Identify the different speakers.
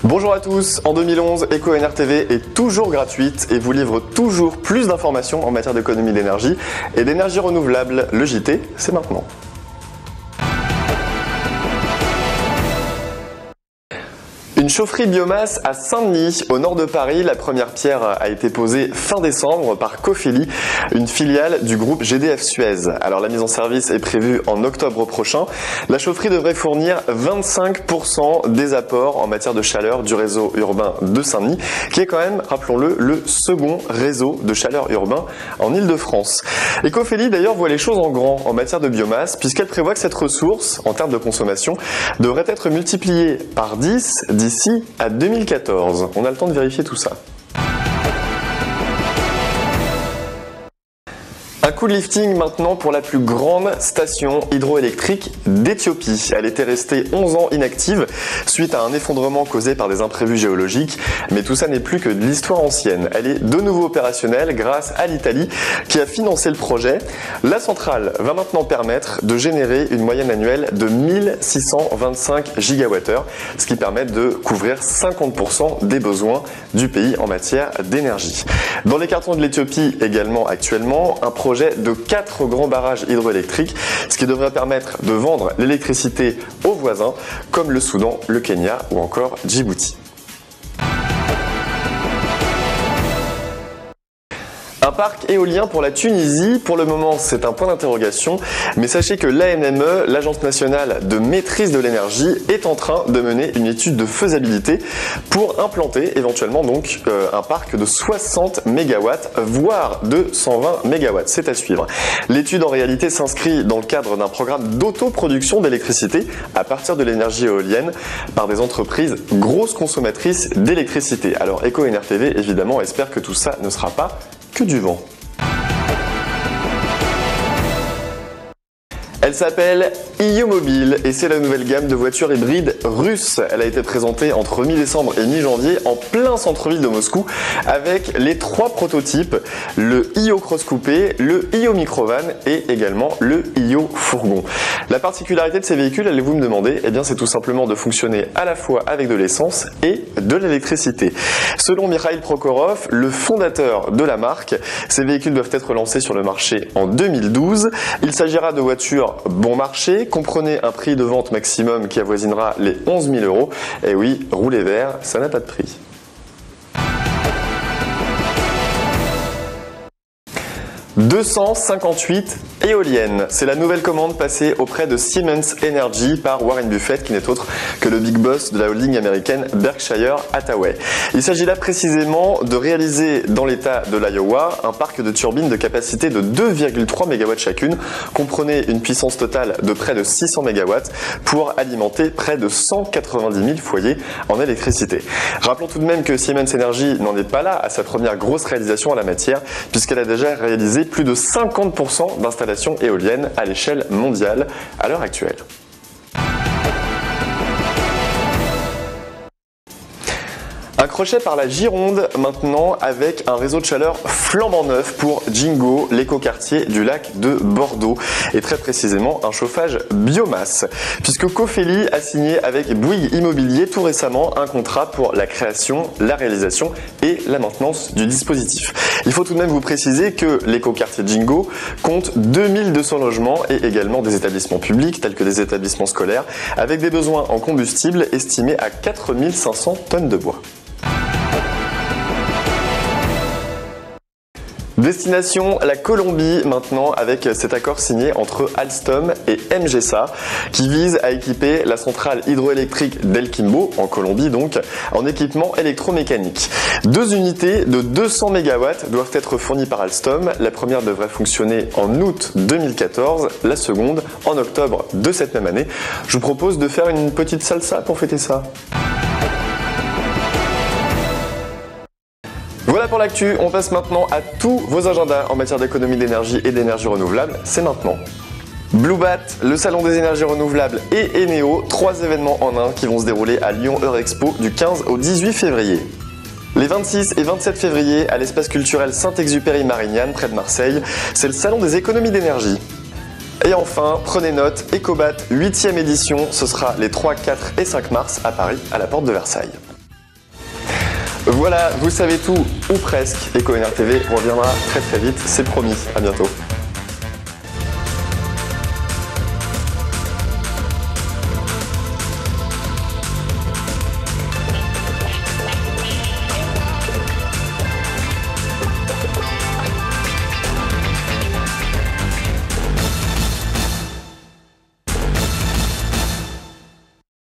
Speaker 1: Bonjour à tous, en 2011, EcoNR TV est toujours gratuite et vous livre toujours plus d'informations en matière d'économie d'énergie et d'énergie renouvelable. Le JT, c'est maintenant. Une chaufferie biomasse à Saint-Denis, au nord de Paris. La première pierre a été posée fin décembre par Cofeli, une filiale du groupe GDF Suez. Alors la mise en service est prévue en octobre prochain. La chaufferie devrait fournir 25% des apports en matière de chaleur du réseau urbain de Saint-Denis, qui est quand même, rappelons-le, le second réseau de chaleur urbain en Île-de-France. Et Cofeli d'ailleurs voit les choses en grand en matière de biomasse, puisqu'elle prévoit que cette ressource, en termes de consommation, devrait être multipliée par 10 d'ici à 2014. On a le temps de vérifier tout ça. Un coup de lifting maintenant pour la plus grande station hydroélectrique d'Éthiopie. Elle était restée 11 ans inactive suite à un effondrement causé par des imprévus géologiques. Mais tout ça n'est plus que de l'histoire ancienne. Elle est de nouveau opérationnelle grâce à l'Italie qui a financé le projet. La centrale va maintenant permettre de générer une moyenne annuelle de 1625 gigawattheures, ce qui permet de couvrir 50% des besoins du pays en matière d'énergie. Dans les cartons de l'Éthiopie également actuellement, un projet de 4 grands barrages hydroélectriques, ce qui devrait permettre de vendre l'électricité aux voisins comme le Soudan, le Kenya ou encore Djibouti. Un parc éolien pour la Tunisie, pour le moment c'est un point d'interrogation, mais sachez que l'ANME, l'Agence nationale de maîtrise de l'énergie, est en train de mener une étude de faisabilité pour implanter éventuellement donc un parc de 60 MW, voire de 120 MW, c'est à suivre. L'étude en réalité s'inscrit dans le cadre d'un programme d'autoproduction d'électricité à partir de l'énergie éolienne par des entreprises grosses consommatrices d'électricité. Alors EcoNR TV évidemment espère que tout ça ne sera pas que du vent. Elle s'appelle iOmobile et c'est la nouvelle gamme de voitures hybrides russes. Elle a été présentée entre mi-décembre et mi-janvier en plein centre-ville de Moscou avec les 3 prototypes, le iO Cross Coupé, le iO Microvan et également le iO Fourgon. La particularité de ces véhicules, allez-vous me demander, eh bien c'est tout simplement de fonctionner à la fois avec de l'essence et de l'électricité. Selon Mikhail Prokhorov, le fondateur de la marque, ces véhicules doivent être lancés sur le marché en 2012. Il s'agira de voitures bon marché, comprenez un prix de vente maximum qui avoisinera les 11 000 €. Et oui, rouler vert, ça n'a pas de prix. « 258 éoliennes », c'est la nouvelle commande passée auprès de Siemens Energy par Warren Buffett, qui n'est autre que le big boss de la holding américaine Berkshire Hathaway. Il s'agit là précisément de réaliser dans l'état de l'Iowa un parc de turbines de capacité de 2,3 MW chacune, comprenez une puissance totale de près de 600 MW pour alimenter près de 190 000 foyers en électricité. Rappelons tout de même que Siemens Energy n'en est pas là à sa première grosse réalisation en la matière, puisqu'elle a déjà réalisé plus de 50% d'installations éoliennes à l'échelle mondiale à l'heure actuelle. Un crochet par la Gironde maintenant avec un réseau de chaleur flambant neuf pour Jingo, l'écoquartier du lac de Bordeaux et très précisément un chauffage biomasse puisque Cofeli a signé avec Bouygues Immobilier tout récemment un contrat pour la création, la réalisation et la maintenance du dispositif. Il faut tout de même vous préciser que l'écoquartier Jingo compte 2200 logements et également des établissements publics tels que des établissements scolaires avec des besoins en combustible estimés à 4500 tonnes de bois. Destination la Colombie maintenant avec cet accord signé entre Alstom et MGSA qui vise à équiper la centrale hydroélectrique d'El Quimbo en Colombie donc en équipement électromécanique. 2 unités de 200 MW doivent être fournies par Alstom. La première devrait fonctionner en août 2014, la seconde en octobre de cette même année. Je vous propose de faire une petite salsa pour fêter ça. Voilà pour l'actu, on passe maintenant à tous vos agendas en matière d'économie d'énergie et d'énergie renouvelable, c'est maintenant. Bluebat, le salon des énergies renouvelables et Eneo, 3 événements en un qui vont se dérouler à Lyon Eurexpo du 15 au 18 février. Les 26 et 27 février à l'espace culturel Saint-Exupéry-Marignane près de Marseille, c'est le salon des économies d'énergie. Et enfin, prenez note, Ecobat 8e édition, ce sera les 3, 4 et 5 mars à Paris, à la porte de Versailles. Voilà, vous savez tout, ou presque. EcoNR TV reviendra très très vite, c'est promis. À bientôt.